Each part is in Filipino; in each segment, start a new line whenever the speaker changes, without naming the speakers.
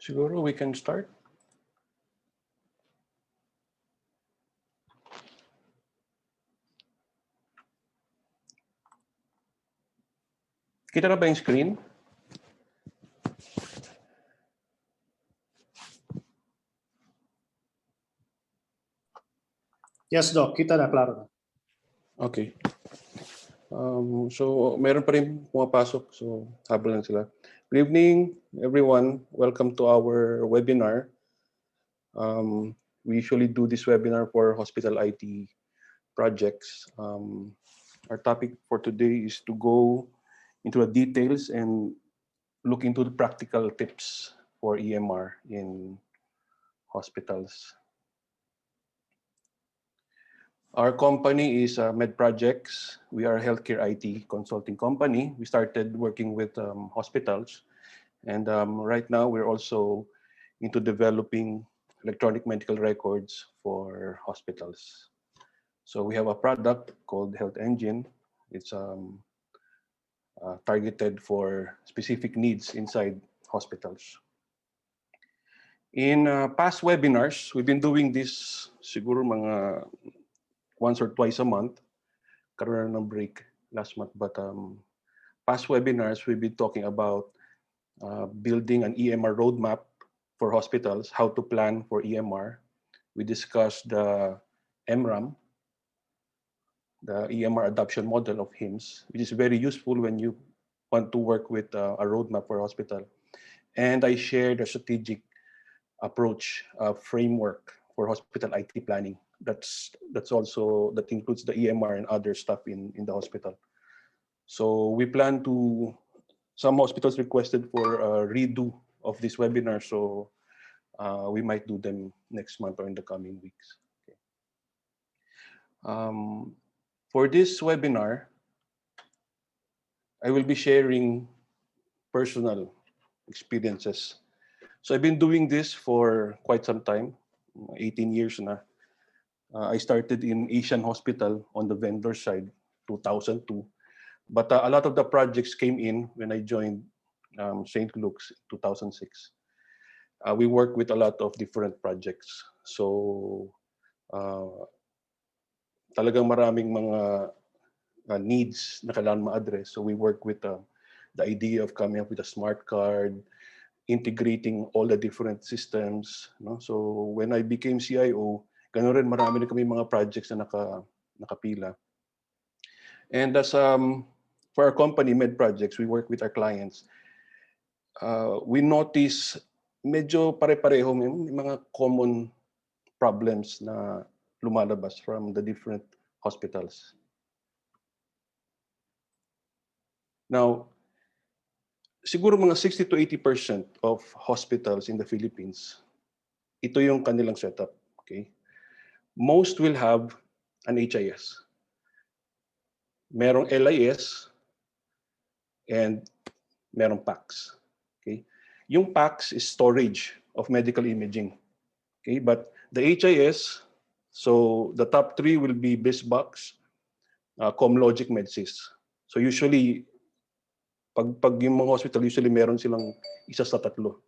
Siguro we can start. Kita na ba yung screen?
Yes, Doc. Kita na, klaro na.
Okay. So, meron pa rin pumapasok. So, habol lang sila. Good evening, everyone. Welcome to our webinar. We usually do this webinar for hospital IT projects. Our topic for today is to go into the details and look into the practical tips for EMR in hospitals. Our company is Med Projects. We are a healthcare IT consulting company. We started working with hospitals. And right now, we're also into developing electronic medical records for hospitals. So we have a product called Health Engine. It's targeted for specific needs inside hospitals. In past webinars, we've been doing this siguro mga once or twice a month. Karoon ng break last month, but past webinars, we've been talking about building an EMR roadmap for hospitals, how to plan for EMR. We discussed the MRAM, the EMR adoption model of HIMSS, which is very useful when you want to work with a roadmap for a hospital. And I shared a strategic approach framework for hospital IT planning. That includes the EMR and other stuff in the hospital. So we plan to, some hospitals requested for a redo of this webinar, so we might do them next month or in the coming weeks. Okay. For this webinar, I will be sharing personal experiences. So I've been doing this for quite some time, 18 years now. I started in Asian Hospital on the vendor side, 2002. But a lot of the projects came in when I joined St. Luke's in 2006. We work with a lot of different projects. So talagang maraming mga needs na kailangan ma-address. So we work with the idea of coming up with a smart card, integrating all the different systems. No? So when I became CIO, gano'n rin marami na kami mga projects na nakapila. And as for our company, Med Projects, we work with our clients. We notice medyo pare-pareho may mga common problems na lumalabas from the different hospitals. Now, siguro mga 60 to 80% of hospitals in the Philippines, ito yung kanilang setup. Okay? Most will have an HIS. Merong LIS and merong PACS. Okay? Yung PACS is storage of medical imaging. Okay? But the HIS, so the top three will be BizBox, ComLogic, MedSys. So usually, pag yung mga hospital, usually meron silang isa sa tatlo.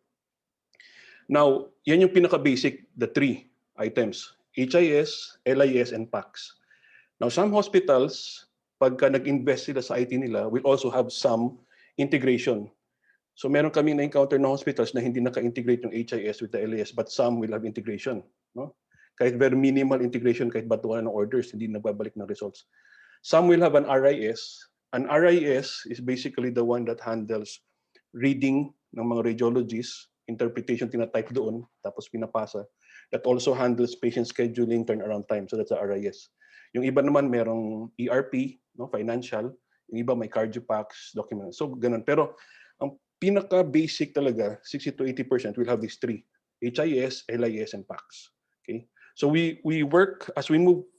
Now, yan yung pinaka-basic, the three items. HIS, LIS, and PACS. Now, some hospitals, pagka nag-invest sila sa IT nila, will also have some integration. So meron kami na-encounter na hospitals na hindi naka-integrate yung HIS with the LIS, but some will have integration. No? Kahit very minimal integration, kahit batuan ng orders, hindi nagbabalik ng results. Some will have an RIS. An RIS is basically the one that handles reading ng mga radiologists, interpretation tinatype doon, tapos pinapasa. That also handles patient scheduling, turnaround time. So that's the RIS. Yung iba naman merong ERP, no, financial. Yung iba may cardiopax, document. So ganun. Pero ang pinaka-basic talaga, 60 to 80% will have these three. HIS, LIS, and PACS. Okay? So we work, as we move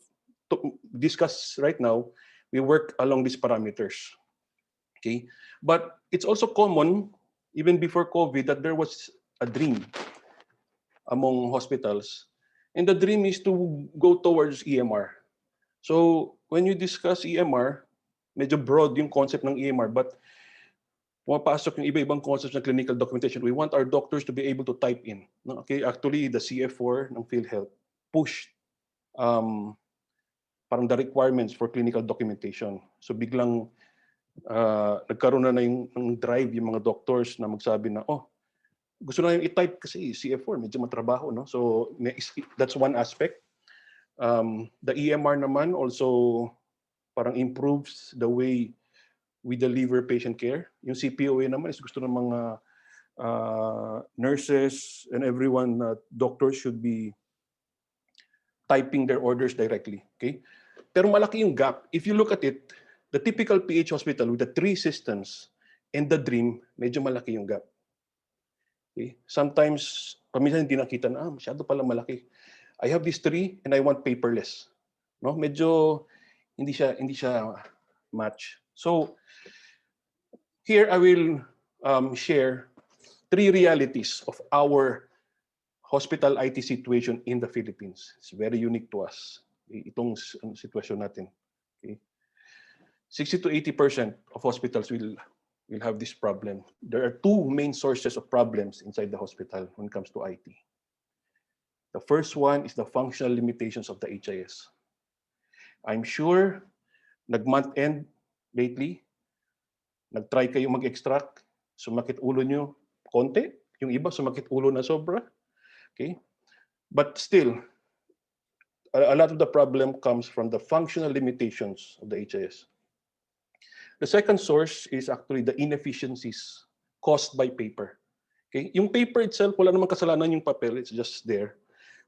to discuss right now, we work along these parameters. Okay? But it's also common, even before COVID, that there was a dream among hospitals. And the dream is to go towards EMR. So when you discuss EMR, medyo broad yung concept ng EMR, but pumapasok yung iba-ibang concepts ng clinical documentation. We want our doctors to be able to type in. No? Okay, actually, the CF4 ng PhilHealth pushed parang the requirements for clinical documentation. So biglang nagkaroon na yung drive yung mga doctors na magsabi na, oh, gusto na yung i-type kasi CF4, medyo matrabaho. No? So that's one aspect. The EMR naman also parang improves the way we deliver patient care. Yung CPOA naman is gusto ng mga nurses and everyone, doctors should be typing their orders directly. Okay? Pero malaki yung gap. If you look at it, the typical PH hospital with the 3 systems and the dream, medyo malaki yung gap. Okay? Sometimes, paminsan hindi nakita na, masyado pala malaki. I have these 3 and I want paperless. No? Medyo hindi siya match. So, here I will share 3 realities of our hospital IT situation in the Philippines. It's very unique to us. Itong sitwasyon natin. Okay? 60 to 80% of hospitals will have this problem. There are 2 main sources of problems inside the hospital when it comes to IT. The first one is the functional limitations of the HIS. I'm sure nag-month end lately, nag-try kayo mag-extract, sumakit ulo nyo konti, yung iba sumakit ulo na sobra. Okay? But still, a lot of the problem comes from the functional limitations of the HIS. The second source is actually the inefficiencies caused by paper. Okay? Yung paper itself, wala namang kasalanan yung papel, it's just there.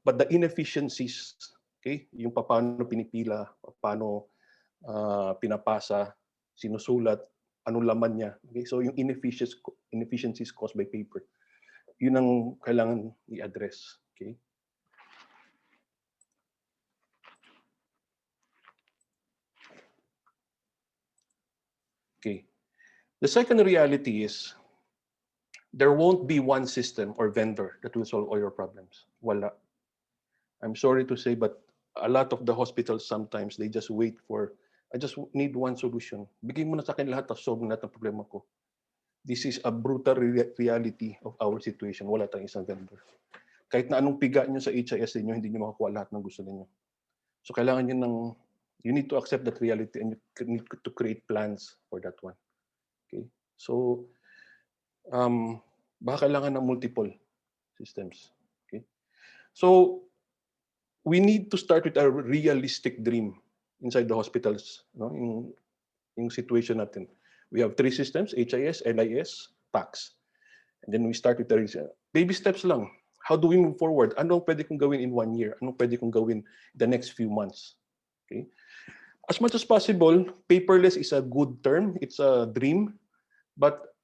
But the inefficiencies, okay? Yung paano pinipila, paano pinapasa, sinusulat, anong laman niya. Okay? So yung inefficiencies caused by paper, yun ang kailangan i-address. Okay? Okay. The second reality is there won't be one system or vendor that will solve all your problems. Wala. I'm sorry to say, but a lot of the hospitals sometimes they just wait for, I just need one solution. Bigay mo na sa akin lahat, tapos solve na lahat ng problema ko. This is a brutal reality of our situation. Wala tayong isang vendor. Kahit na anong piga nyo sa HIS niyo, hindi nyo makakuha lahat ng gusto niyo. So kailangan nyo ng, you need to accept that reality and you need to create plans for that one. Okay? So, baka kailangan ng multiple systems. Okay? So, we need to start with a realistic dream inside the hospitals. No? Yung situation natin. We have 3 systems, HIS, LIS, PACS. And then we start with the baby steps lang. How do we move forward? Anong pwede kong gawin in 1 year? Anong pwede kong gawin the next few months? Okay? As much as possible, paperless is a good term. It's a dream. But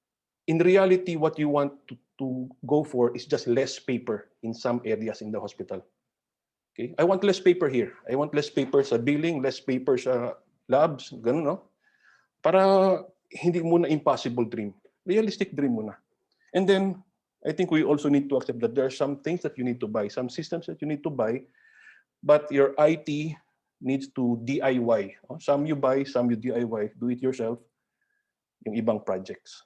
in reality, what you want to go for is just less paper in some areas in the hospital. Okay? I want less paper here. I want less paper sa billing, less paper sa labs, ganun, no? Para hindi muna impossible dream. Realistic dream muna. And then, I think we also need to accept that there are some things that you need to buy, some systems that you need to buy, but your IT needs to DIY. Some you buy, some you DIY, do it yourself, yung ibang projects.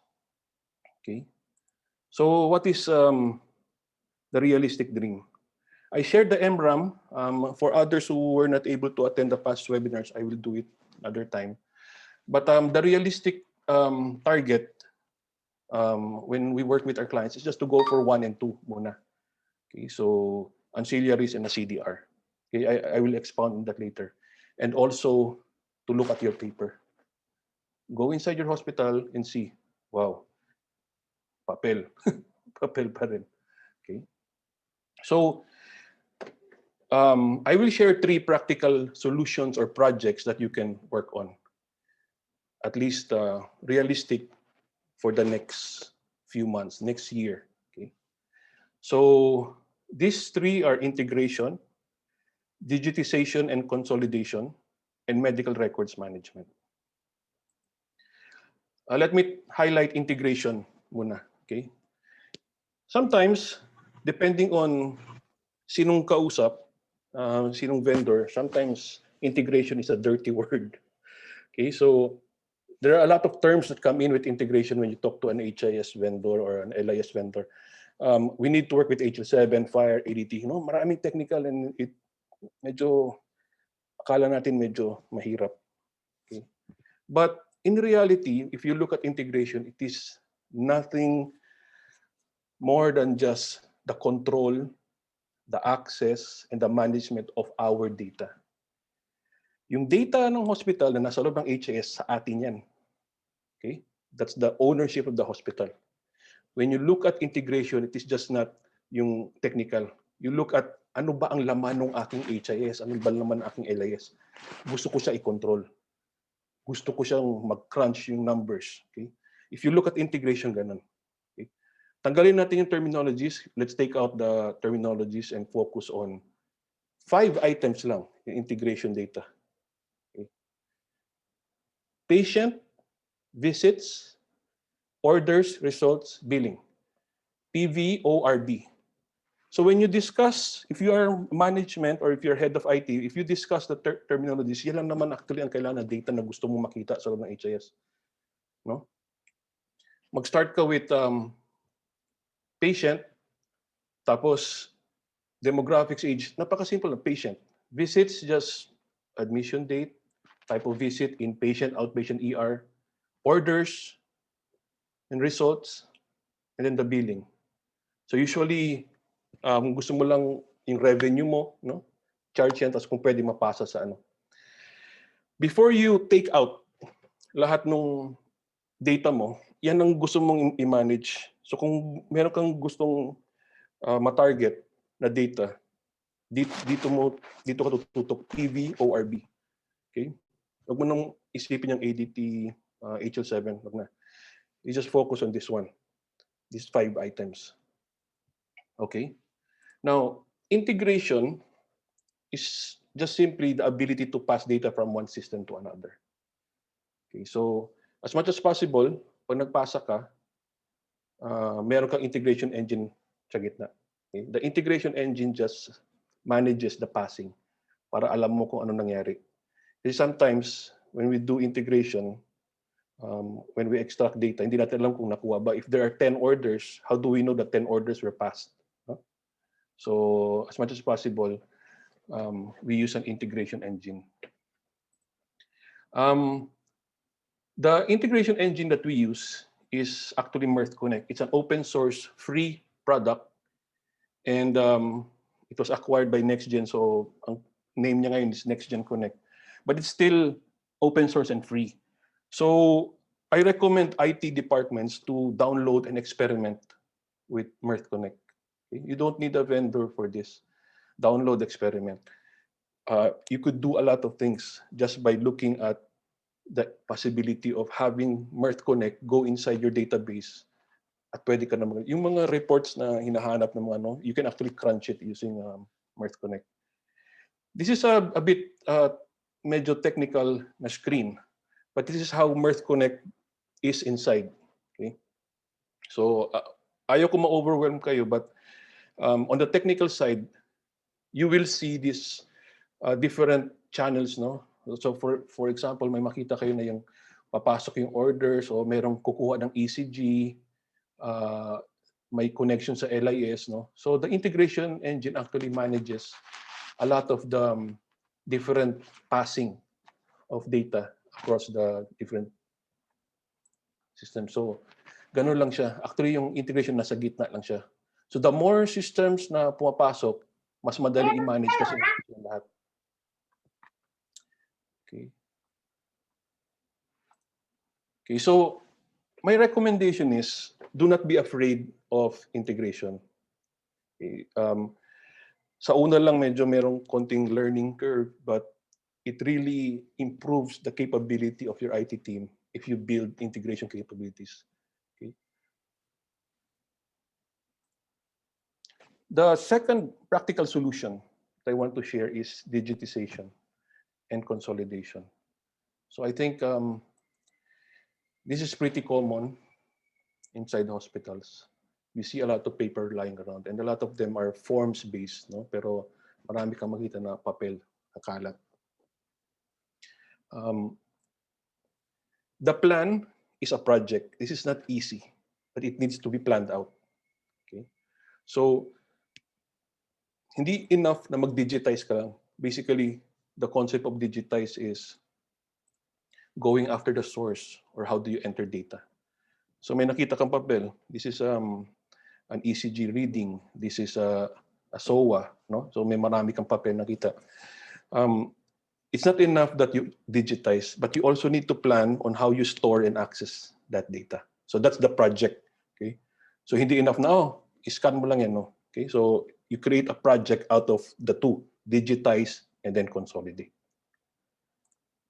Okay? So what is the realistic dream? I shared the MRAM. For others who were not able to attend the past webinars, I will do it another time. But the realistic target when we work with our clients is just to go for 1 and 2 muna. Okay, so ancillaries and a CDR. Okay, I will expound on that later. And also to look at your paper. Go inside your hospital and see, wow, papel. Papel pa rin. Okay. So I will share 3 practical solutions or projects that you can work on. At least realistic for the next few months, next year. Okay. So these 3 are integration, digitization and consolidation, and medical records management. Let me highlight integration muna. Okay. Sometimes, depending on sinong kausap, sinong vendor, sometimes integration is a dirty word. Okay, so there are a lot of terms that come in with integration when you talk to an HIS vendor or an LIS vendor. We need to work with HL7, FIRE, ADT. You know, maraming technical and medyo akala natin medyo mahirap. Okay? But in reality, if you look at integration, it is nothing more than just the control, the access, and the management of our data. Yung data ng hospital na nasa loob ng HIS, sa atin yan. Okay? That's the ownership of the hospital. When you look at integration, it is just not yung technical. You look at ano ba ang laman ng aking HIS, ano ba laman ng aking LIS. Gusto ko siya i-control. Gusto ko siyang mag-crunch yung numbers. Okay? If you look at integration, ganun. Okay? Tanggalin natin yung terminologies. Let's take out the terminologies and focus on 5 items lang, yung integration data. Okay? Patient, visits, orders, results, billing. PVORB. So when you discuss, if you are management or if you're head of IT, if you discuss the terminologies, yan lang naman actually ang kailangan na data na gusto mong makita sa loob ng HIS. No? Mag-start ka with patient, tapos demographics, age, napaka-simple na patient. Visits, just admission date, type of visit, inpatient, outpatient, ER, orders, and results, and then the billing. So usually, gusto mo lang yung revenue mo, no? Charge yan, tapos kung pwede mapasa sa ano. Before you take out lahat ng data mo, yan ang gusto mong i-manage. So kung meron kang gustong ma-target na data, dito ka tututok PVORB. Okay? Huwag mo nang isipin yung ADT, HL7, wag na. You just focus on this one, these 5 items. Okay? Now, integration is just simply the ability to pass data from one system to another. Okay, so as much as possible, pag nagpasa ka, meron kang integration engine sa gitna. Okay? The integration engine just manages the passing para alam mo kung ano nangyari. Kasi sometimes, when we do integration, when we extract data, hindi natin alam kung nakuha ba. If there are 10 orders, how do we know that 10 orders were passed? Huh? So as much as possible, we use an integration engine. The integration engine that we use is actually Mirth Connect. It's an open source free product, and it was acquired by NextGen. So ang name niya ngayon is NextGen Connect, but it's still open source and free. So I recommend IT departments to download and experiment with Mirth Connect. Okay? You don't need a vendor for this. Download, experiment. You could do a lot of things just by looking at the possibility of having Mirth Connect go inside your database. At pwede ka na yung mga reports na hinahanap ng mga you can actually crunch it using Mirth Connect. This is a bit medyo technical na screen, but this is how Mirth Connect is inside. Okay? So ayaw ko ma-overwhelm kayo, but on the technical side, you will see these different channels, no? So for example, may makita kayo na yung papasok yung orders o merong kukuha ng ECG, may connection sa LIS, no? So the integration engine actually manages a lot of the different passing of data across the different systems. So ganun lang siya. Actually yung integration nasa gitna lang siya. So the more systems na pumapasok, mas madali i-manage kasi lahat. Okay. Okay, so my recommendation is do not be afraid of integration. Okay. Sa una lang medyo merong konting learning curve, but it really improves the capability of your IT team if you build integration capabilities. Okay. The second practical solution that I want to share is digitization and consolidation. So I think this is pretty common inside hospitals. You see a lot of paper lying around, and a lot of them are forms-based, no? Pero marami kang makita na papel, nakalat. The plan is a project. This is not easy, but it needs to be planned out. Okay? So, hindi enough na mag-digitize ka lang. Basically, the concept of digitize is going after the source or how do you enter data. So may nakita kang papel. This is an ECG reading. This is a SOA. No? So may marami kang papel nakita. It's not enough that you digitize, but you also need to plan on how you store and access that data. So that's the project. Okay. So hindi enough na, scan mo lang yan. No? Okay. So you create a project out of the two, digitize and then consolidate.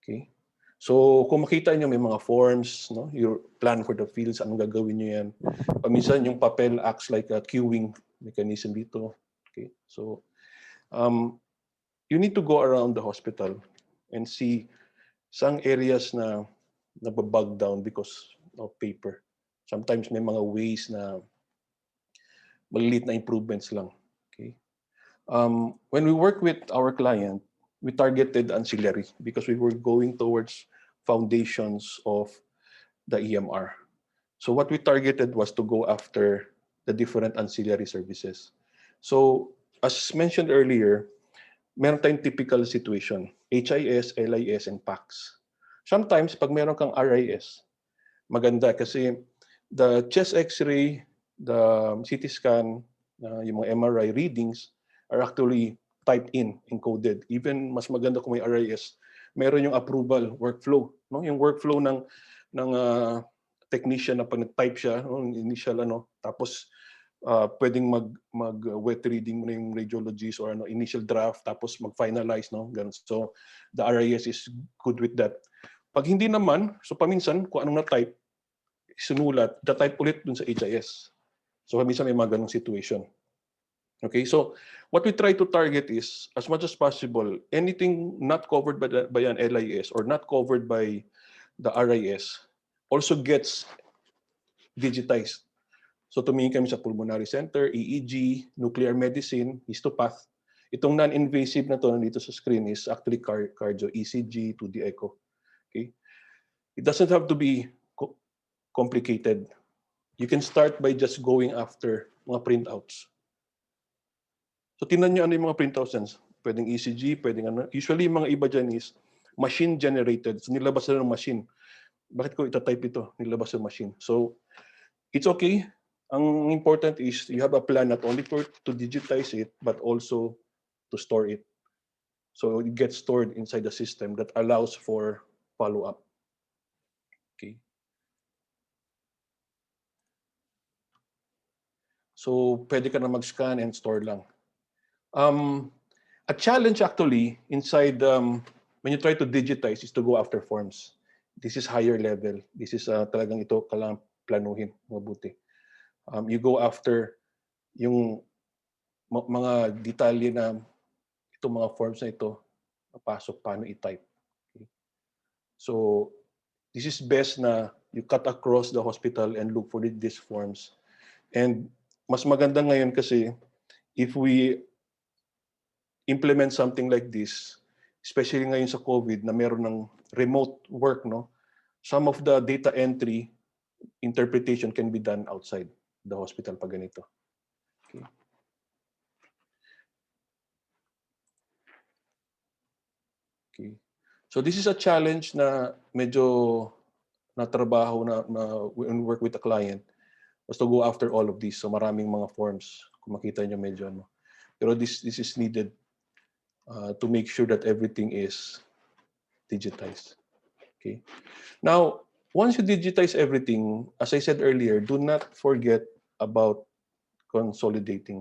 Okay. So kung makita nyo may mga forms, no? Your plan for the fields, anong gagawin nyo yan. Paminsan yung papel acts like a queuing mechanism dito. Okay. So you need to go around the hospital and see some areas na nababog down because of paper. Sometimes may mga ways na maliliit na improvements lang. Okay. When we work with our client, we targeted ancillary because we were going towards foundations of the EMR. So what we targeted was to go after the different ancillary services. So as mentioned earlier, meron tayong typical situation, HIS, LIS, and PACS. Sometimes, pag meron kang RIS, maganda kasi the chest x-ray, the CT scan, yung mga MRI readings are actually typed in, encoded. Even mas maganda kung may RIS, meron yung approval workflow. No? Yung workflow ng technician na pag nag-type siya, no? Initial tapos pwedeng mag wet reading mo na yung radiologist or initial draft tapos mag-finalize, no? Ganun. So the RIS is good with that. Pag hindi naman, so paminsan kung anong na-type, sinulat, the-type ulit dun sa HIS. So paminsan may mga ganung situation. Okay, so what we try to target is, as much as possible, anything not covered by an LIS or not covered by the RIS also gets digitized. So tumingin kami sa pulmonary center, EEG, nuclear medicine, histopath. Itong non-invasive na to nandito sa screen is actually cardio, ECG, 2D echo. Okay? It doesn't have to be complicated. You can start by just going after mga printouts. So tingnan nyo ano yung mga printouts yan. Pwedeng ECG, pwedeng ano. Usually yung mga iba dyan is machine generated. So nilabas na ng machine. Bakit ko itatype ito? Nilabas ng machine. So it's okay. Ang important is you have a plan not only to digitize it, but also to store it. So it gets stored inside the system that allows for follow-up. Okay. So pwede ka na mag-scan and store lang. A challenge actually inside when you try to digitize is to go after forms. This is higher level. This is talagang ito kailangan planuhin mabuti. You go after yung mga detalye na itong mga forms na ito, papasok, paano i-type. Okay. So, this is best na you cut across the hospital and look for these forms. And mas maganda ngayon kasi if we implement something like this, especially ngayon sa COVID na meron ng remote work, no? Some of the data entry interpretation can be done outside the hospital pag ganito. Okay. Okay. So this is a challenge na medyo natrabaho na when we work with a client was to go after all of these. So maraming mga forms. Kung makita nyo medyo ano. Pero this is needed to make sure that everything is digitized. Okay. Now, once you digitize everything, as I said earlier, do not forget about consolidating.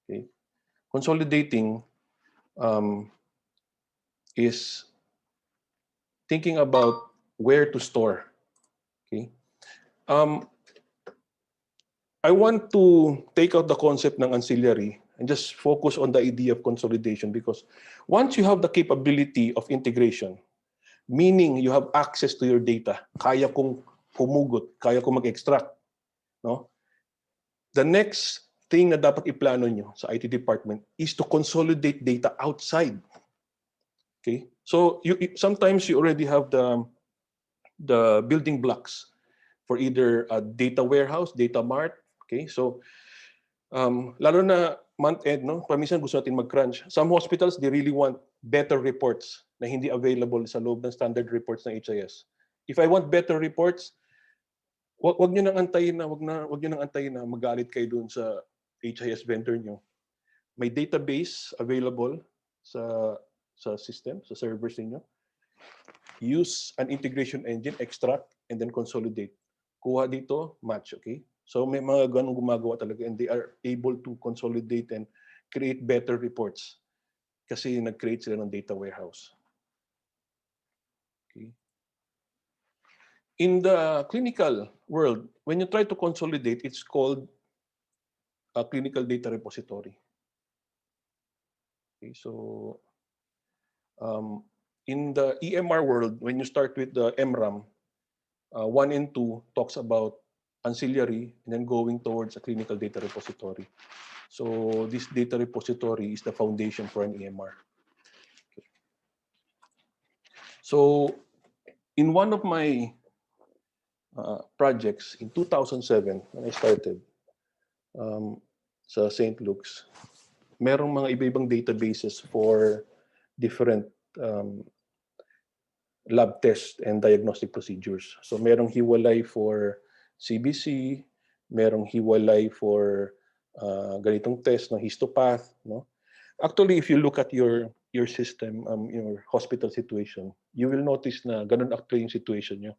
Okay. Consolidating is thinking about where to store. Okay. I want to take out the concept ng ancillary and just focus on the idea of consolidation because once you have the capability of integration, meaning you have access to your data, kaya kong humugot, kaya kong mag-extract, no? The next thing na dapat iplano nyo sa IT department is to consolidate data outside. Okay? So sometimes you already have the building blocks for either a data warehouse, data mart. Okay, so lalo na month end, no? Paminsan gusto natin mag-crunch. Some hospitals, they really want better reports na hindi available sa loob ng standard reports ng HIS. If I want better reports, wag niyo nang antayin na, wag niyo nang antayin na magalit kayo dun sa HIS vendor niyo. May database available sa system, sa servers niyo. Use an integration engine, extract, and then consolidate. Kuha dito, match, okay? So may mga ganong gumagawa talaga and they are able to consolidate and create better reports kasi nag-create sila ng data warehouse. Okay. In the clinical world, when you try to consolidate, it's called a clinical data repository. Okay, so in the EMR world, when you start with the MRAM, 1 and 2 talks about ancillary and then going towards a clinical data repository. So this data repository is the foundation for an EMR. Okay. So in one of my projects in 2007, when I started sa St. Luke's, merong mga iba-ibang databases for different lab tests and diagnostic procedures. So merong hiwalay for CBC, merong hiwalay for ganitong test ng histopath, no? Actually, if you look at your system, your hospital situation, you will notice na ganun actually yung situation nyo.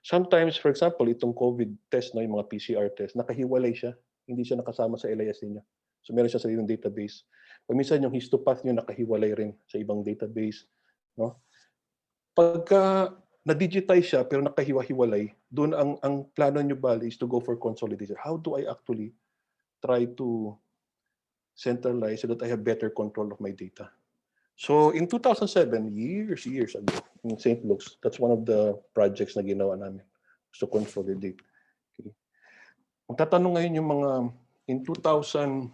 Sometimes, for example, itong COVID test, no, yung mga PCR test, nakahiwalay siya. Hindi siya nakasama sa LIS niyo. So meron siya sa inyong database. Paminsan yung histopath nyo nakahiwalay rin sa ibang database, no? Pagka na-digitize siya pero nakahiwa-hiwalay, doon ang plano nyo bali is to go for consolidation. How do I actually try to centralize so that I have better control of my data? So in 2007, years ago, in St. Luke's, that's one of the projects na ginawa namin to consolidate. Okay. Ang tatanong ngayon yung mga, in 2013,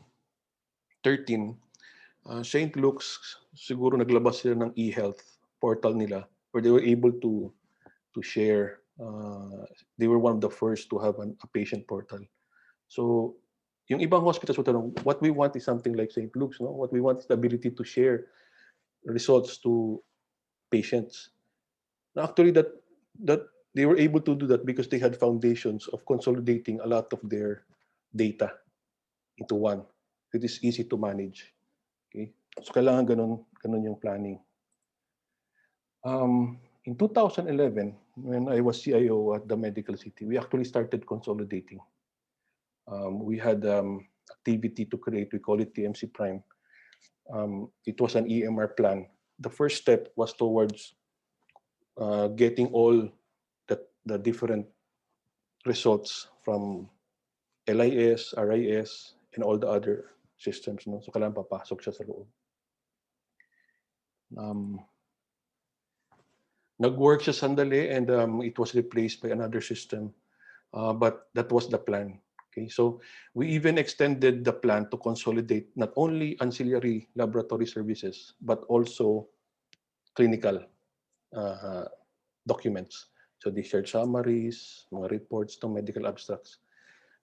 St. Luke's, siguro naglabas sila ng e-health portal nila where they were able to share. They were one of the first to have a patient portal. So yung ibang hospitals will tanong, what we want is something like St. Luke's, no? What we want is the ability to share results to patients. Actually, that they were able to do that because they had foundations of consolidating a lot of their data into one. It is easy to manage. Okay, so kailangan ganun yung planning. In 2011, when I was CIO at the medical city, we actually started consolidating. We had activity to create, we call it TMC Prime. It was an EMR plan. The first step was towards getting all the different results from LIS, RIS, and all the other systems. No? So kailangan papasok siya sa loob. Nag-work siya sandali and it was replaced by another system. But that was the plan. Okay, so we even extended the plan to consolidate not only ancillary laboratory services, but also clinical documents. So discharge summaries, mga reports to medical abstracts.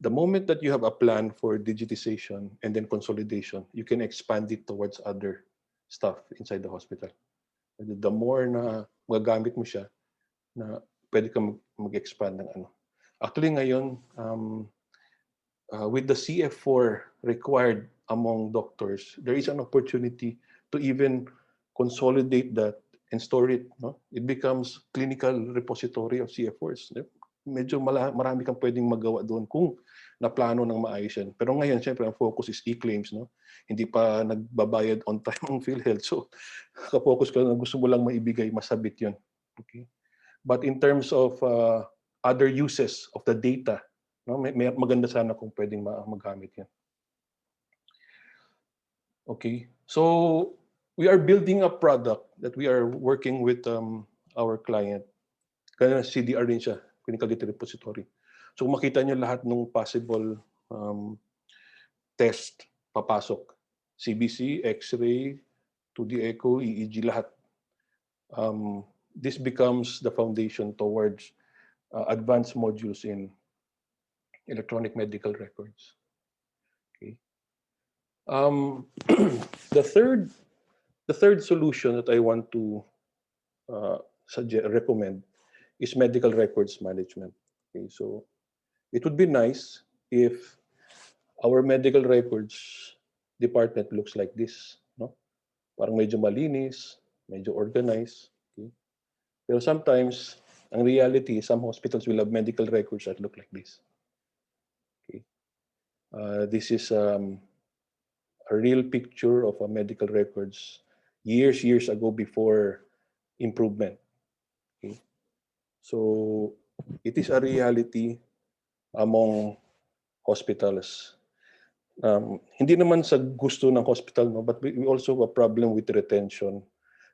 The moment that you have a plan for digitization and then consolidation, you can expand it towards other stuff inside the hospital. The more na magagamit mo siya, na pwede ka mag-expand ng ano. Actually ngayon, with the CF4 required among doctors, there is an opportunity to even consolidate that and store it. No? It becomes clinical repository of CF4s. Medyo marami kang pwedeng magawa doon kung naplano ng maayos yan. Pero ngayon, siyempre, ang focus is e-claims. No? Hindi pa nagbabayad on time ang PhilHealth. So, ka-focus ka na gusto mo lang maibigay, masabit yun. Okay? But in terms of other uses of the data, no, may maganda sana kung pwedeng magamit yan. Okay, so we are building a product that we are working with our client. Kaya CDR din siya, Clinical Data Repository. So kung makita niyo lahat ng possible test papasok. CBC, X-ray, 2D echo, EEG, lahat. this becomes the foundation towards advanced modules in electronic medical records. Okay. The third solution that I want to recommend is medical records management. Okay, so it would be nice if our medical records department looks like this, no? Parang medyo malinis, medyo organized. Okay? Pero sometimes, ang reality, some hospitals will have medical records that look like this. Okay? This is a real picture of a medical records years ago before improvement. Okay? So it is a reality among hospitals. Hindi naman sa gusto ng hospital, no, but we also have a problem with retention.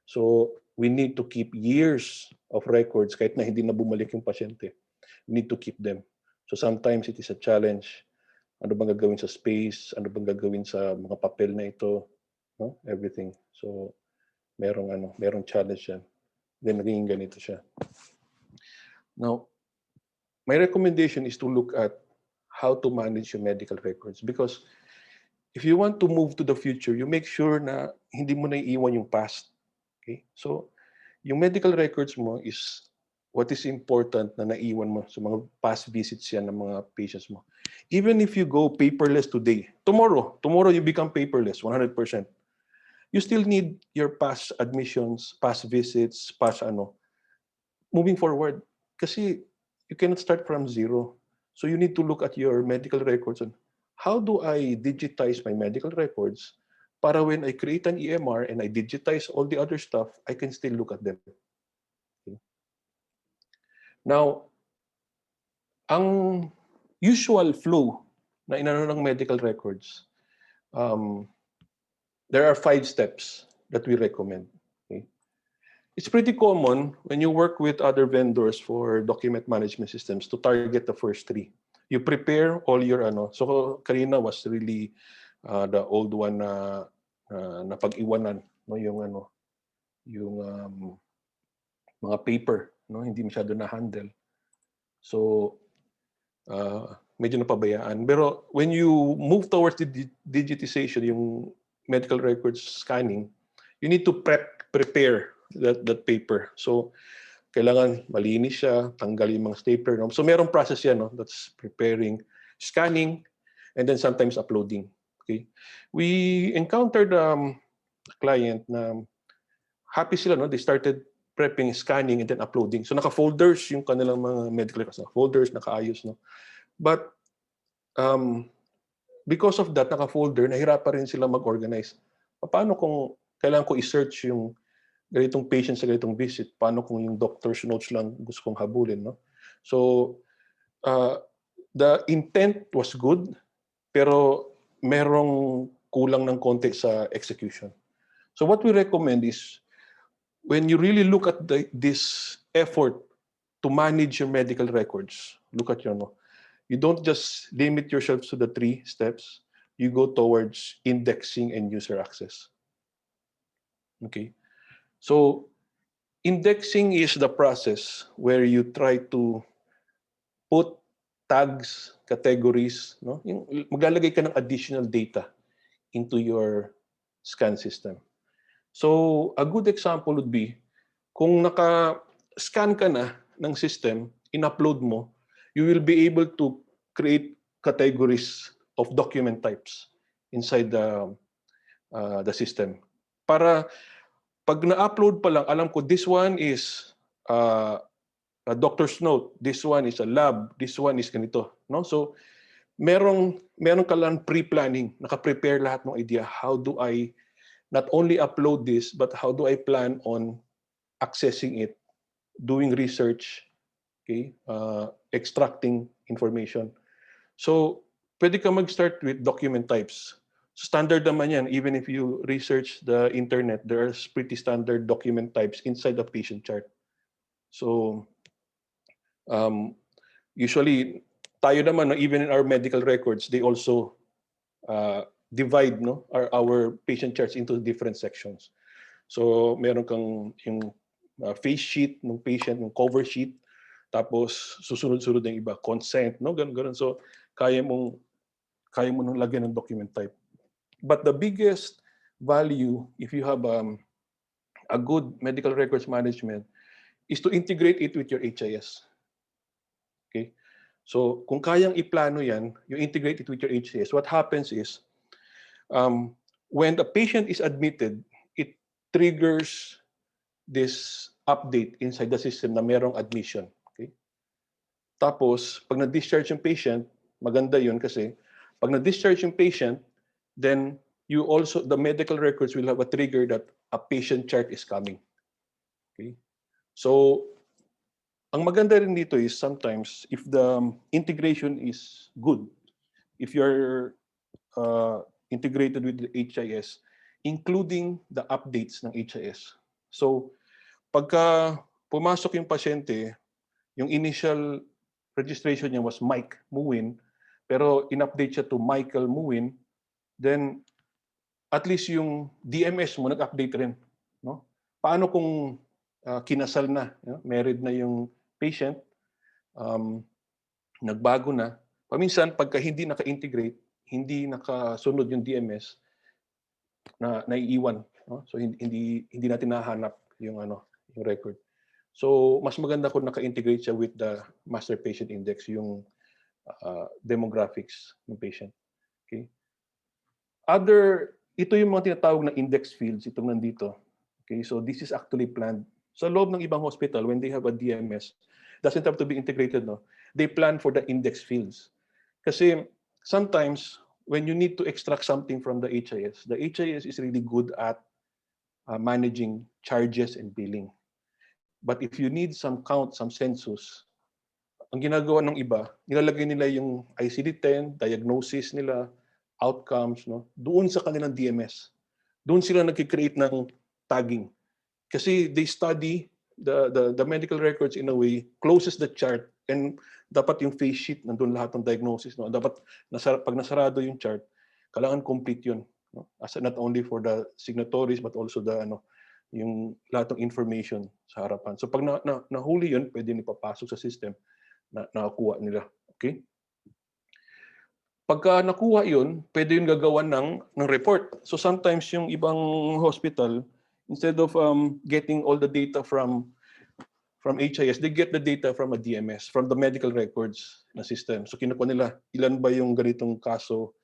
So we need to keep years of records kahit na hindi na bumalik yung pasyente. We need to keep them. So sometimes it is a challenge. Ano bang gagawin sa space? Ano bang gagawin sa mga papel na ito? No? Everything. So merong challenge yan. Then naging ganito siya. Now, my recommendation is to look at how to manage your medical records because if you want to move to the future, you make sure na hindi mo na iiwan yung past. Okay? So, yung medical records mo is what is important na naiwan mo sa mga past visits yan ng mga patients mo. Even if you go paperless today, tomorrow you become paperless, 100%. You still need your past admissions, past visits, past moving forward. Kasi you cannot start from zero. So you need to look at your medical records and how do I digitize my medical records para when I create an EMR and I digitize all the other stuff, I can still look at them. Okay. Now, ang usual flow na inano ng medical records, there are 5 steps that we recommend. Okay. It's pretty common when you work with other vendors for document management systems to target the first 3. You prepare all your So kanina was really the old one na napag-iwanan, no, yung mga paper, no, hindi masyado na handle. So medyo napabayaan. Pero when you move towards the digitization, yung medical records scanning, you need to prepare that paper. So kailangan malinis siya, tanggal yung mga stapler. No? So merong process yan, no? That's preparing, scanning, and then sometimes uploading. Okay? We encountered a client na happy sila, no? They started prepping, scanning, and then uploading. So naka-folders yung kanilang mga medical records. Folders, nakaayos. No? But because of that, naka-folder, nahirapan rin sila mag-organize. Paano kung kailangan ko i-search yung ganitong patient sa ganitong visit? Paano kung yung doctor's notes lang gusto kong habulin? No? So, the intent was good, pero merong kulang ng konti sa execution. So what we recommend is, when you really look at this effort to manage your medical records, look at you don't just limit yourself to the 3 steps. You go towards indexing and user access. Okay. So indexing is the process where you try to put tags, categories, no? Yung maglalagay ka ng additional data into your scan system. So a good example would be kung naka-scan ka na ng system, in-upload mo, you will be able to create categories of document types inside the system. Para pag na-upload pa lang, alam ko this one is a doctor's note, this one is a lab, this one is ganito, no? So meron ka lang pre-planning, naka-prepare lahat ng idea. How do I not only upload this, but how do I plan on accessing it, doing research, okay, extracting information. So pwede ka mag-start with document types. Standard naman yan, even if you research the internet, there are pretty standard document types inside the patient chart. So usually, tayo naman, even in our medical records, they also divide our patient charts into different sections. So meron kang yung face sheet ng patient, yung cover sheet, tapos susunod-sunod ng iba, consent, no, ganun. So kaya mo nang lagyan ng document type. But the biggest value, if you have a good medical records management, is to integrate it with your HIS. Okay? So kung kayang iplano yan, you integrate it with your HIS, what happens is, when the patient is admitted, it triggers this update inside the system na merong admission. Okay? Tapos, pag na-discharge yung patient, maganda yun kasi pag na-discharge yung patient, then the medical records will have a trigger that a patient chart is coming. Okay? So, ang maganda rin dito is sometimes if the integration is good, if you're integrated with the HIS, including the updates ng HIS. So, pagka pumasok yung pasyente, yung initial registration niya was Mike Muwin, pero in-update siya to Michael Muwin, then at least yung DMS mo nag-update rin. No? Paano kung kinasal na, married na yung patient, nagbago na, paminsan pagka hindi naka-integrate, hindi nakasunod yung DMS, naiiwan. No? So hindi natin nahanap yung yung record. So mas maganda kung naka-integrate siya with the master patient index, yung demographics ng patient. Okay? Ito yung mga tinatawag na index fields, itong nandito. Okay, so this is actually planned. Sa loob ng ibang hospital, when they have a DMS, doesn't have to be integrated, no? They plan for the index fields. Kasi sometimes, when you need to extract something from the HIS is really good at managing charges and billing. But if you need some count, some census, ang ginagawa ng iba, nilalagay nila yung ICD-10, diagnosis nila, outcomes, no? Doon sa kanilang DMS. Doon sila nagki-create ng tagging. Kasi they study the medical records in a way, closes the chart, and dapat yung face sheet, nandun lahat ng diagnosis. No? Dapat, pag nasarado yung chart, kailangan complete yun. No? As not only for the signatories, but also yung lahat ng information sa harapan. So pag nahuli yun, pwede nipapasok sa system na nakakuha nila. Okay? Pagka nakuha yun, pwede yun gagawan ng report. So sometimes yung ibang hospital, instead of getting all the data from HIS, they get the data from a DMS, from the medical records na system. So kinukuha nila, ilan ba yung ganitong kaso,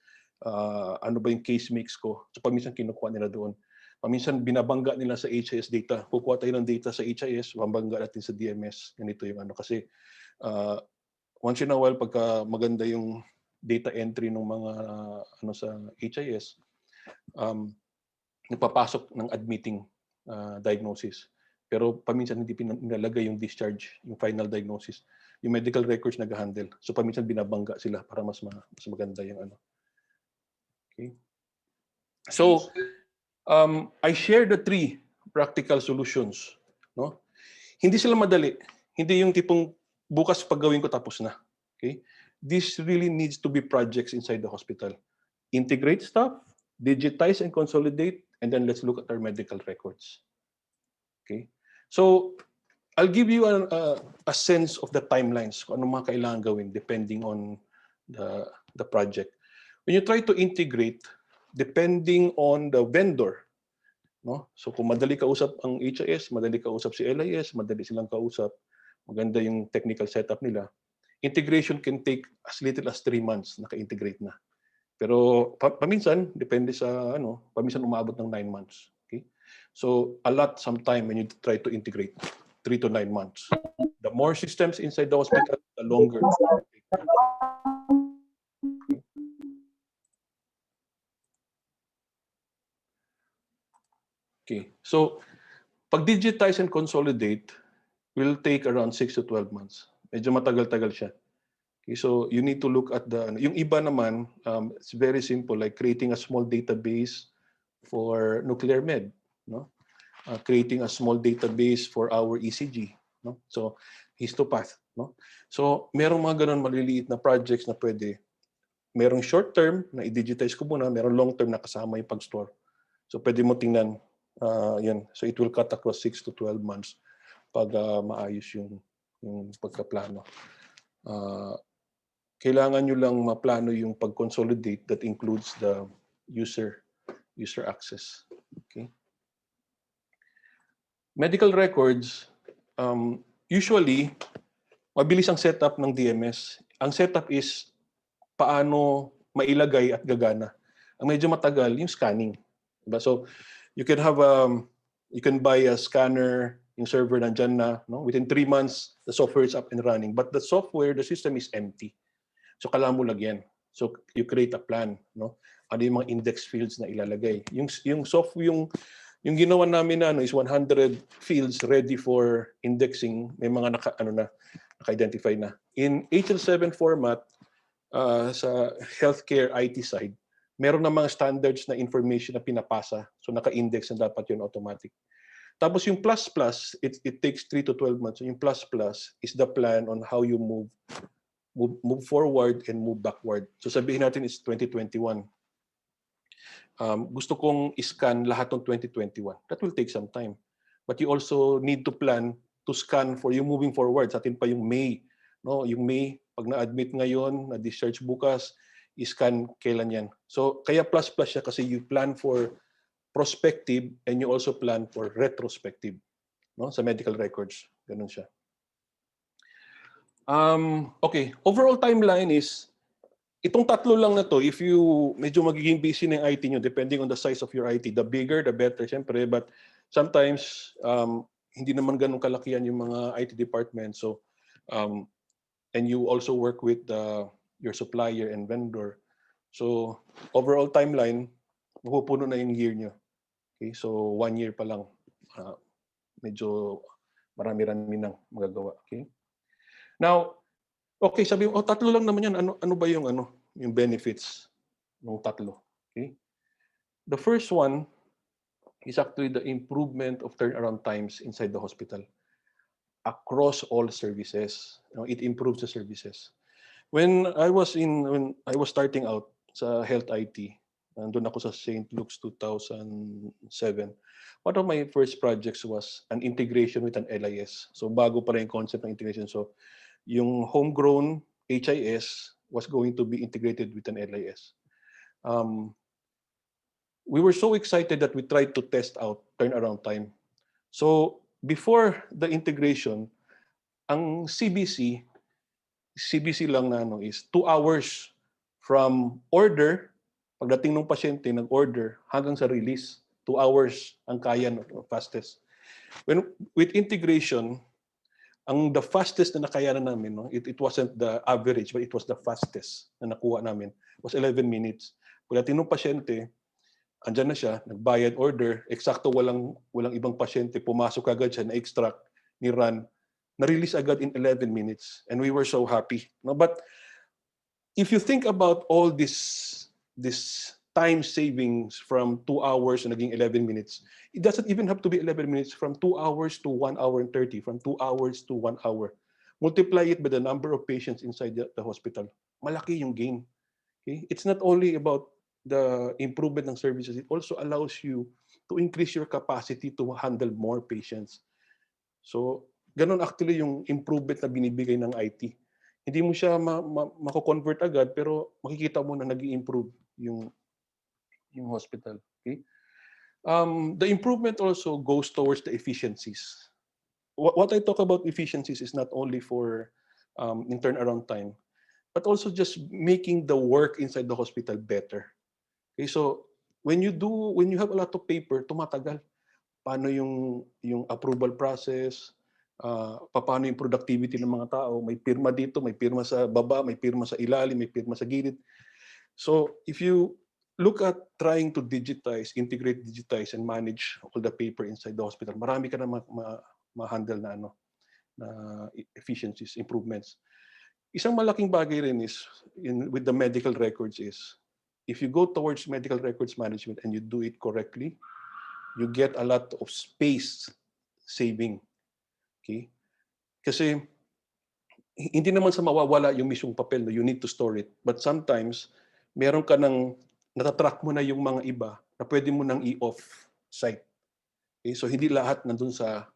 ano ba yung case mix ko. So paminsan kinukuha nila doon. Paminsan binabangga nila sa HIS data. Kukuha tayo ng data sa HIS, bambangga natin sa DMS. Ganito yung kasi once in a while, pagka maganda yung data entry ng mga sa HIS, nagpapasok ng admitting diagnosis. Pero paminsan hindi pinalagay yung discharge, yung final diagnosis. Yung medical records nag-handle. So paminsan binabangga sila para mas maganda yung Okay. So I share the 3 practical solutions. No? Hindi sila madali. Hindi yung tipong bukas paggawin ko tapos na. Okay? This really needs to be projects inside the hospital. Integrate stuff, digitize and consolidate, and then let's look at our medical records. Okay? So, I'll give you a sense of the timelines, kung ano mga kailangan gawin depending on the project. When you try to integrate, depending on the vendor, no? So kung madali kausap ang HIS, madali kausap si LIS, madali silang kausap, maganda yung technical setup nila, integration can take as little as 3 months naka-integrate na. Pero paminsan, depende sa paminsan umabot ng 9 months. Okay? So a lot sometime when you try to integrate, 3 to 9 months. The more systems inside the hospital, the longer. Okay. So pag digitize and consolidate will take around 6 to 12 months. Medyo matagal-tagal siya. Okay, so you need to look at yung iba naman, it's very simple, like creating a small database for nuclear med, no? Creating a small database for our ECG, no? So histopath, no? So merong mga ganun maliliit na projects na pwede. Merong short term na i-digitize ko muna, merong long term na kasama yung pag-store. So pwede mo tingnan yan. So it will cut across 6 to 12 months. pag maayos yung pagkaplano. Kailangan nyo lang maplano yung pag-consolidate that includes the user access. Okay. Medical records, usually, mabilis ang setup ng DMS. Ang setup is paano mailagay at gagana. Ang medyo matagal, yung scanning. Diba? So, you can have you can buy a scanner, yung server nandyan na, no? Within 3 months, the software is up and running. But the software, the system is empty. So, kailangan mo lagyan. So, you create a plan, no? Ano yung mga index fields na ilalagay. Yung ginawa namin na is 100 fields ready for indexing. May mga naka-identify na. In HL7 format, sa healthcare IT side, meron na mga standards na information na pinapasa. So naka-index na dapat yun automatic. Tapos yung plus, it takes 3 to 12 months. So yung plus is the plan on how you move forward and move backward. So sabihin natin it's 2021. Gusto kong i-scan lahat ng 2021. That will take some time. But you also need to plan to scan for you moving forward. Sa atin pa yung May. No? Yung May, pag na-admit ngayon, na-discharge bukas, i-scan kailan yan. So kaya plus siya kasi you plan for prospective and you also plan for retrospective. No? Sa medical records. Ganun siya. Okay, overall timeline is itong tatlo lang na to, if you medyo magiging busy ng IT nyo, depending on the size of your IT, the bigger, the better, syempre. But sometimes, hindi naman ganun kalakihan yung mga IT department. So, and you also work with your supplier and vendor. So, overall timeline, mapupuno na yung year nyo. Okay, so 1 year pa lang. Medyo marami-rami nang magagawa. Okay. Now, okay, sabi mo, tatlo lang naman yan. Ano ba yung benefits ng tatlo? Okay. The first one is actually the improvement of turnaround times inside the hospital across all services. It improves the services. When I was starting out sa health IT, nandun ako sa St. Luke's 2007. One of my first projects was an integration with an LIS. So bago pa rin yung concept ng integration. So yung homegrown HIS was going to be integrated with an LIS. We were so excited that we tried to test out turnaround time. So before the integration, ang CBC lang na is 2 hours from order, pagdating ng pasyente nag-order hanggang sa release. 2 hours ang kaya fastest. With integration, the fastest na nakayanan namin, it wasn't the average, but it was the fastest na nakuha namin, was 11 minutes. Pagdating ng pasyente, andyan na siya, nagbayad order, eksakto walang ibang pasyente, pumasok agad siya, na-extract, ni-run, na-release agad in 11 minutes. And we were so happy. No? But if you think about all this time savings from 2 hours na naging 11 minutes, it doesn't even have to be 11 minutes, from 2 hours to 1 hour and 30, from 2 hours to 1 hour. Multiply it by the number of patients inside the hospital. Malaki yung gain. Okay? It's not only about the improvement ng services, it also allows you to increase your capacity to handle more patients. So, ganun actually yung improvement na binibigay ng IT. Hindi mo siya mako-convert agad, pero makikita mo na nag-i-improve yung hospital. Okay? The improvement also goes towards the efficiencies. What I talk about efficiencies is not only for in turnaround time, but also just making the work inside the hospital better. Okay, so when you have a lot of paper, tumatagal. Paano yung approval process? Paano yung productivity ng mga tao? May pirma dito, may pirma sa baba, may pirma sa ilalim, may pirma sa gilid. So if you look at trying to integrate, digitize, and manage all the paper inside the hospital, marami ka na ma-handle na efficiencies, improvements. Isang malaking bagay rin is, with the medical records is, if you go towards medical records management and you do it correctly, you get a lot of space saving. Okay? Kasi hindi naman sa mawawala yung mismong papel, no? You need to store it. But sometimes, meron ka natatrack mo na yung mga iba na pwede mo nang i-off site. Okay? So hindi lahat nandun sa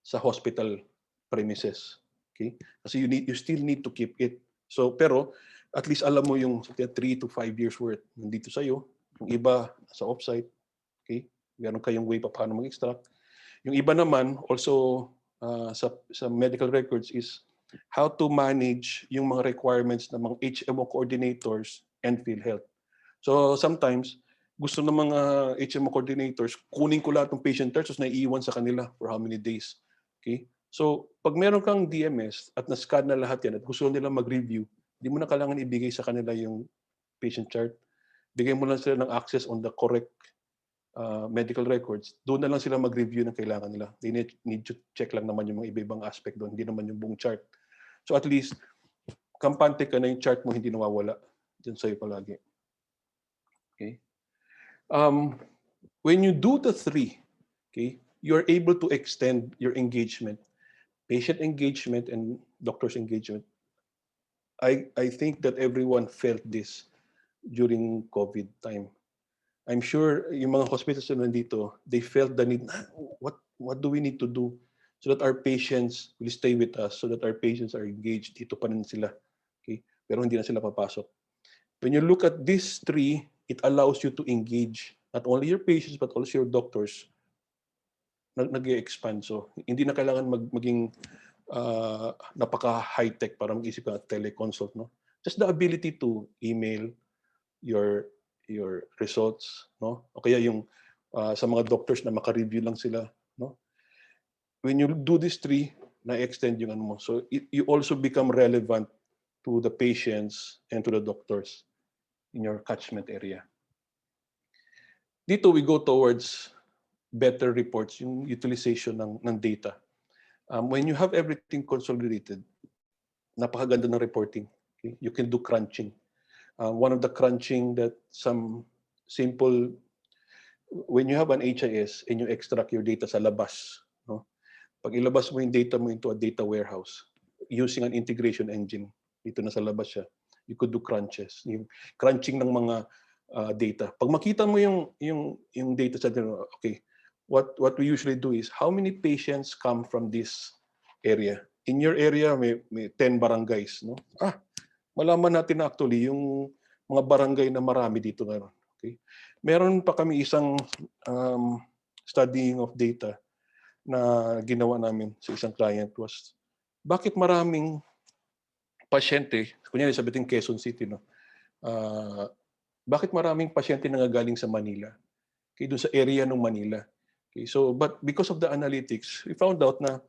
sa hospital premises. Okay? Kasi you still need to keep it. So pero at least alam mo yung 3 to 5 years worth nandito sa iyo. Yung iba sa offsite. Okay? Meron kayong way pa paano mag-extract. Yung iba naman also sa medical records is how to manage yung mga requirements ng mga HMO coordinators and PhilHealth. So sometimes gusto ng mga HMO coordinators, kunin ko lahat ng patient charts, tapos naiiwan sa kanila for how many days. Okay? So, pag meron kang DMS at na-scan na lahat yan at gusto nila mag-review, hindi mo na kailangan ibigay sa kanila yung patient chart. Bigay mo lang sila ng access on the correct medical records. Doon na lang sila mag-review ng kailangan nila. They need to check lang naman yung mga iba-ibang aspect doon, hindi naman yung buong chart. So at least, kampante ka na yung chart mo hindi nawawala dyan sa'yo palagi. Okay? When you do the 3, okay, you're able to extend your engagement, patient engagement and doctor's engagement. I think that everyone felt this during COVID time. I'm sure yung mga hospitals na nandito, they felt the need, what do we need to do so that our patients will stay with us, so that our patients are engaged, dito pa rin sila. Okay? Pero hindi na sila papasok. When you look at these 3, it allows you to engage not only your patients but also your doctors. Nag-expand. So, hindi na kailangan maging napaka-high-tech para mag-isip ka teleconsult. No? Just the ability to email your results. No? O kaya yung sa mga doctors na maka-review lang sila. No? When you do these 3, na-extend yung ano mo. So, you also become relevant to the patients and to the doctors in your catchment area. Dito we go towards better reports, yung utilization ng data. When you have everything consolidated, napakaganda ng reporting. Okay? You can do crunching. One of the crunching that some simple, when you have an HIS and you extract your data sa labas, no? Pag ilabas mo yung data mo into a data warehouse using an integration engine, dito na sa labas siya, you could do crunches, yung crunching ng mga data. Pag makita mo yung data sa okay, what we usually do is how many patients come from this area. In your area may 10 barangays, no? Malaman natin na actually yung mga barangay na marami dito ngayon. Okay? Meron pa kami isang studying of data na ginawa namin sa isang client was bakit maraming pasyente, kunyari sabihin Quezon City, no? Bakit maraming pasyente nangagaling sa Manila? Okay, doon sa area ng Manila. Okay, so but because of the analytics, we found out na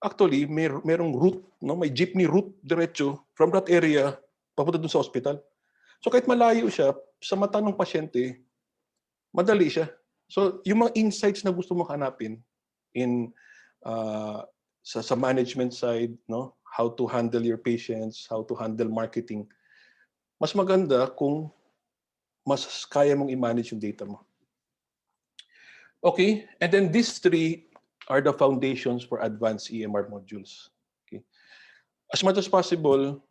actually merong route, no? May jeepney route diretso from that area papunta doon sa hospital. So kahit malayo siya, sa mata ng pasyente, madali siya. So yung mga insights na gusto mong hanapin in sa management side, no? How to handle your patients, how to handle marketing, mas maganda kung mas kaya mong i-manage yung data mo. Okay, and then these 3 are the foundations for advanced EMR modules. Okay. As much as possible,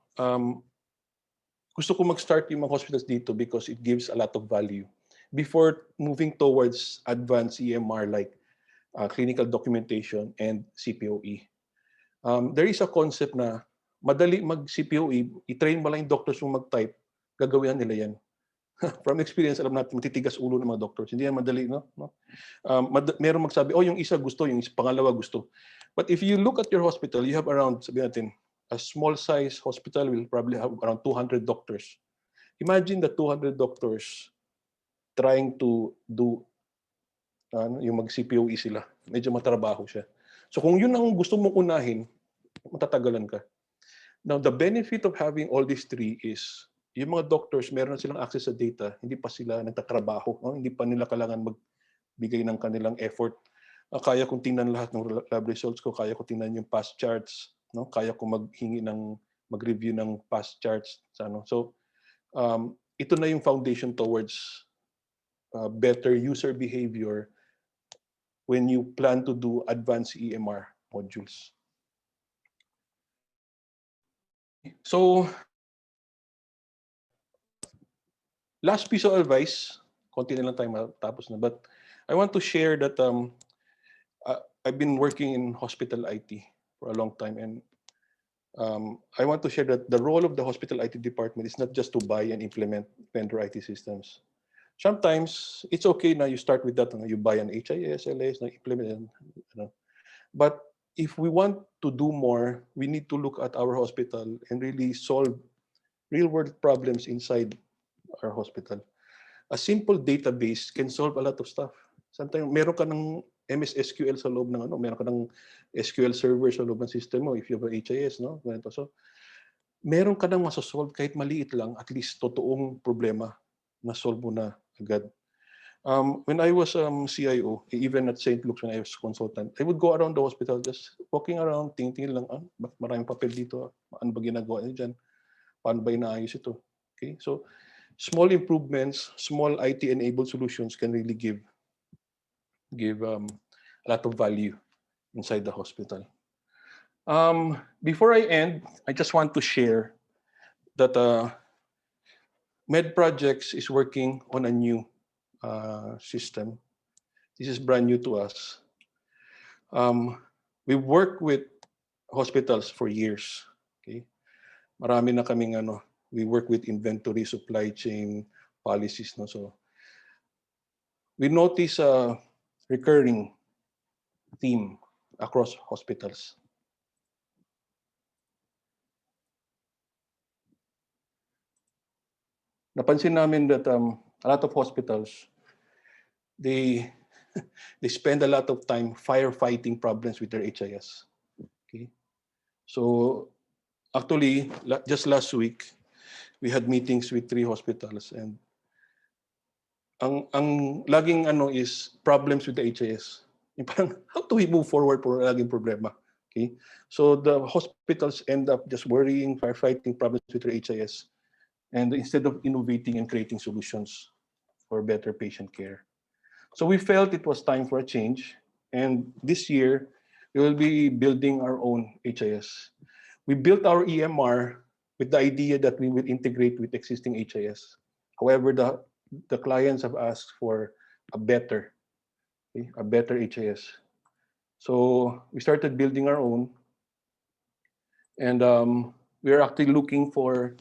gusto ko mag-start yung mga hospitals dito because it gives a lot of value. Before moving towards advanced EMR like clinical documentation and CPOE. There is a concept na madali mag-CPOE, i-train mo lang yung doctors yung mag-type, gagawin nila yan. From experience, alam natin, matitigas ulo ng mga doctors. Hindi yan madali, no? Meron magsabi, yung isa gusto, yung pangalawa gusto. But if you look at your hospital, you have around, sabihin natin, a small size hospital will probably have around 200 doctors. Imagine the 200 doctors trying to do yung mag-CPOE sila. Medyo matrabaho siya. So kung yun ang gusto mong unahin, matatagalan ka. Now, the benefit of having all these 3 is yung mga doctors, meron na silang access sa data, hindi pa sila nagtatrabaho, no? Hindi pa nila kailangan magbigay ng kanilang effort. Kaya kong tingnan lahat ng lab results ko, kaya ko tingnan yung past charts, no? Kaya ko mag-review ng past charts. So, ito na yung foundation towards better user behavior when you plan to do advanced EMR modules. So, last piece of advice, konti na lang tayo matapos na, but I want to share that I've been working in hospital IT for a long time, and I want to share that the role of the hospital IT department is not just to buy and implement vendor IT systems. Sometimes it's okay now you start with that, you buy an HIS, LS, implement it, but if we want to do more, we need to look at our hospital and really solve real-world problems inside our hospital. A simple database can solve a lot of stuff. Sometimes meron ka ng MS SQL sa loob ng meron ka ng SQL server sa loob ng system mo if you have a HIS, no? So, meron ka nang masosolve kahit maliit lang, at least totoong problema na solve mo na agad. When I was CIO, even at St. Luke's when I was consultant, I would go around the hospital just walking around, tingin lang, bakit maraming papel dito? Ano ba ginagawa niyo dyan? Paano ba inaayos ito? Okay, so small improvements, small IT-enabled solutions can really give a lot of value inside the hospital. Before I end, I just want to share that Med Projects is working on a new system. This is brand new to us. We work with hospitals for years. Okay, marami na kaming we work with inventory, supply chain, policies, no. So we notice a recurring theme across hospitals. Napansin namin that a lot of hospitals, they spend a lot of time firefighting problems with their HIS. Okay, so actually just last week we had meetings with 3 hospitals, and ang laging is problems with the HIS. Yung parang, how do we move forward for laging problema? Okay, so the hospitals end up just worrying, firefighting problems with their HIS, and instead of innovating and creating solutions for better patient care. So we felt it was time for a change, and this year we will be building our own HIS. We built our EMR with the idea that we will integrate with existing HIS. However, the clients have asked for a better HIS. So we started building our own, and we are actually looking for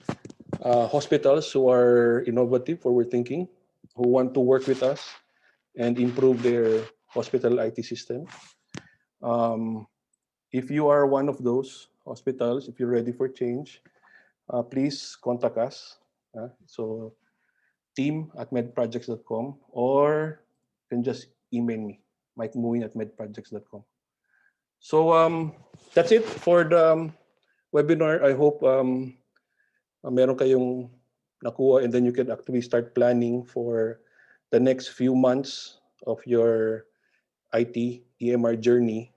hospitals who are innovative, forward thinking, who want to work with us and improve their hospital IT system. If you are one of those hospitals, if you're ready for change, please contact us. So team@medprojects.com, or you can just email me, mikemuin@medprojects.com. So that's it for the webinar. I hope meron kayong nakuha, and then you can actually start planning for the next few months of your IT EMR journey.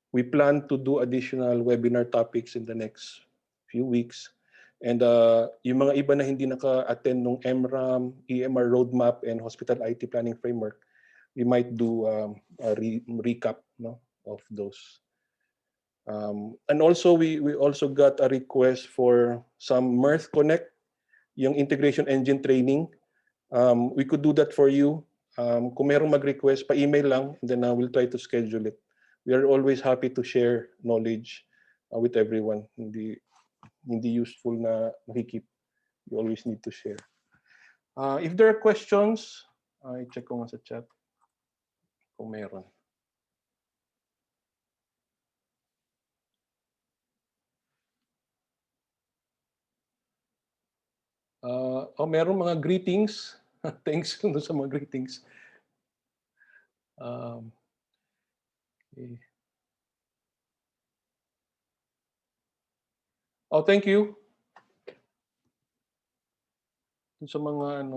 We plan to do additional webinar topics in the next few weeks. And yung mga iba na hindi naka-attend ng MRAM, EMR roadmap, and hospital IT planning framework, we might do a recap, no, of those. And also, we also got a request for some Mirth Connect, yung integration engine training. We could do that for you. Kung merong mag-request, pa-email lang, and then we'll try to schedule it. We are always happy to share knowledge with everyone. Hindi useful na makikip. You always need to share. If there are questions, I-check ko nga sa chat kung meron. Meron mga greetings. Thanks sa mga greetings. Okay. Oh, thank you. Sa mga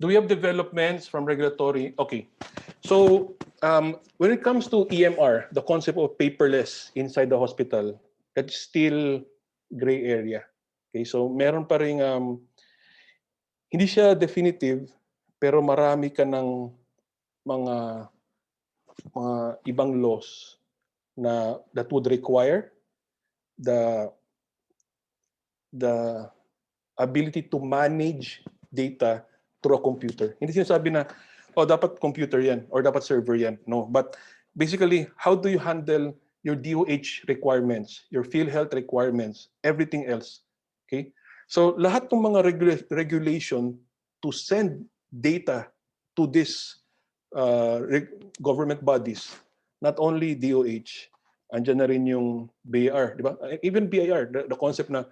do we have developments from regulatory? Okay. So when it comes to EMR, the concept of paperless inside the hospital, that's still gray area. Okay, so meron pa ring hindi siya definitive, pero marami ka ng mga ibang laws na that would require the ability to manage data through a computer. Hindi sinasabi na, oh, dapat computer yan or dapat server yan. No, but basically, how do you handle your DOH requirements, your PhilHealth requirements, everything else? Okay? So lahat ng mga regulation to send data to this government bodies, not only DOH, andyan na rin yung BIR, di ba? Even BIR, the concept na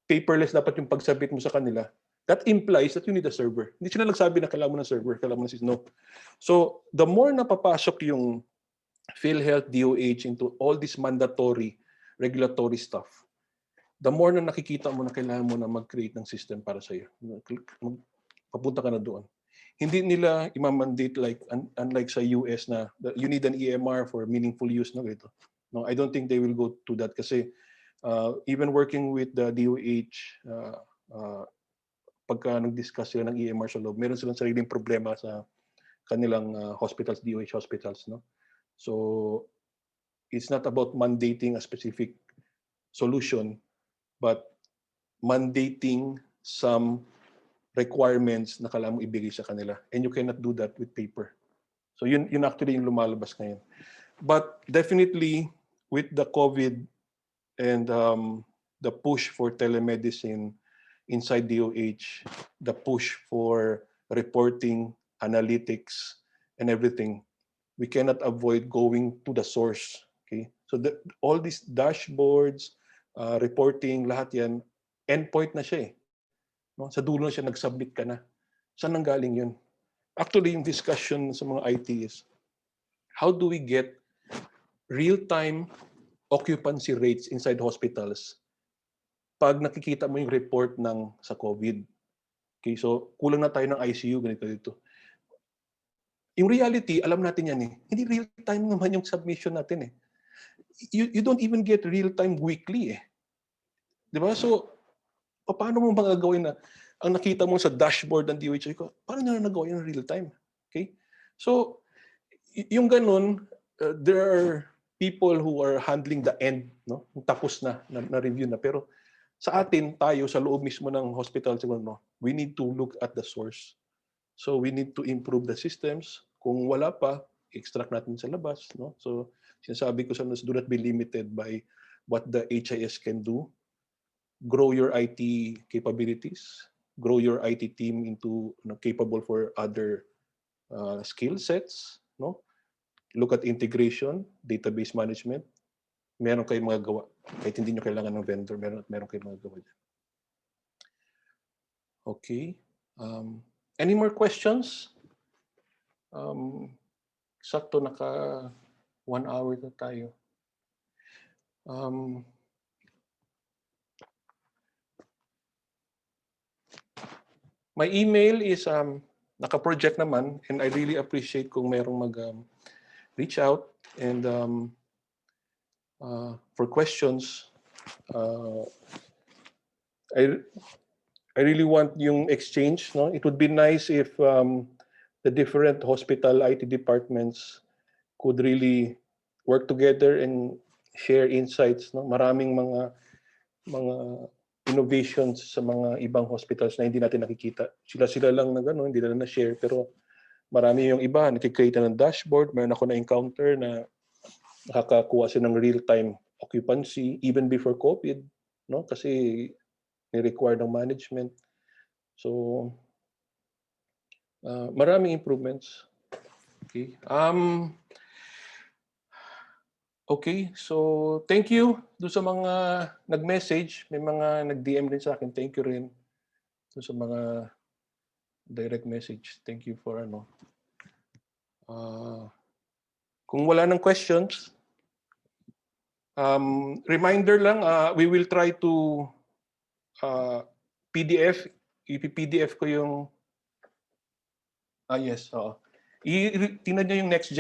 paperless dapat yung pagsubmit mo sa kanila, that implies that you need a server. Hindi sila nagsabi na kailangan mo ng server, kailangan mo ng system. No. So, the more napapasok yung PhilHealth, DOH into all this mandatory regulatory stuff, the more na nakikita mo na kailangan mo na mag-create ng system para sa'yo. Papunta ka na doon. Hindi nila imamandate like, unlike sa US na you need an EMR for meaningful use. No, ito. No, I don't think they will go to that kasi even working with the DOH, pagka nag-discuss sila ng EMR sa loob, meron silang sariling problema sa kanilang hospitals, DOH hospitals. No? So, it's not about mandating a specific solution, but mandating some requirements na kailangan mo ibigay sa kanila. And you cannot do that with paper. So yun actually yung lumalabas ngayon. But definitely, with the COVID and the push for telemedicine inside DOH, the push for reporting, analytics, and everything, we cannot avoid going to the source. Okay, so all these dashboards, reporting, lahat yan, endpoint na siya eh. No? Sa dulo na siya, nag-submit ka na. Saan nanggaling yun? Actually, yung discussion sa mga IT is, how do we get real-time occupancy rates inside hospitals pag nakikita mo yung report ng sa COVID? Okay, so kulang na tayo ng ICU, ganito dito. Yung reality, alam natin yan eh. Hindi real-time naman yung submission natin eh. You don't even get real-time weekly eh. Di ba? So, paano mo magagawin na ang nakita mo sa dashboard ng DOH ko, paano nila nagawa yun real time? Okay? So, yung ganun, there are people who are handling the end, no? Tapos na review na. Pero sa atin, tayo, sa loob mismo ng hospital, siguro, no? We need to look at the source. So, we need to improve the systems. Kung wala pa, extract natin sa labas, no? So, sinasabi ko sa do not be limited by what the HIS can do. Grow your IT capabilities, grow your IT team into capable for other skill sets. No? Look at integration, database management. Meron kayong mga gawa. Kahit hindi nyo kailangan ng vendor, meron kayong mga gawa dyan. Okay. Any more questions? Sakto naka 1 hour na tayo. My email is naka-project naman, and I really appreciate kung merong reach out and for questions. I really want yung exchange. No? It would be nice if the different hospital IT departments could really work together and share insights. No? Maraming mga innovations sa mga ibang hospitals na hindi natin nakikita. Sila lang na gano'n, hindi nila na-share. Pero marami yung iba, nakikreate ng dashboard. Meron ako na-encounter na nakakakuha sila ng real-time occupancy even before COVID. No? Kasi ni-require ng management. So, maraming improvements. Okay. Okay, so thank you doon sa mga nag-message, may mga nag-DM din sa akin. Thank you rin doon sa mga direct message. Thank you for kung wala ng questions, reminder lang, we will try to PDF, ippi-PDF ko yung yes, oo. Tingnan niyo yung Next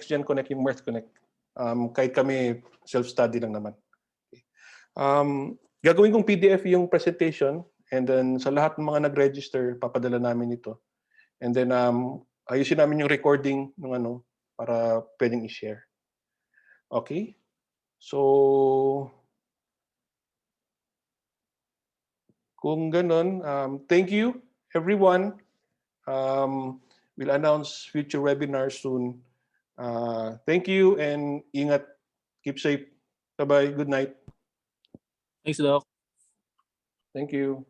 Gen Connect, yung Mirth Connect. Kahit kami self-study lang naman. Gagawin kong PDF yung presentation, and then sa lahat ng mga nag-register, papadala namin ito. And then ayusin namin yung recording ng para pwedeng i-share. Okay? So kung ganun, thank you, everyone. We'll announce future webinars soon. Thank you and ingat. Keep safe. Bye-bye. Good night.
Thanks, Doc.
Thank you.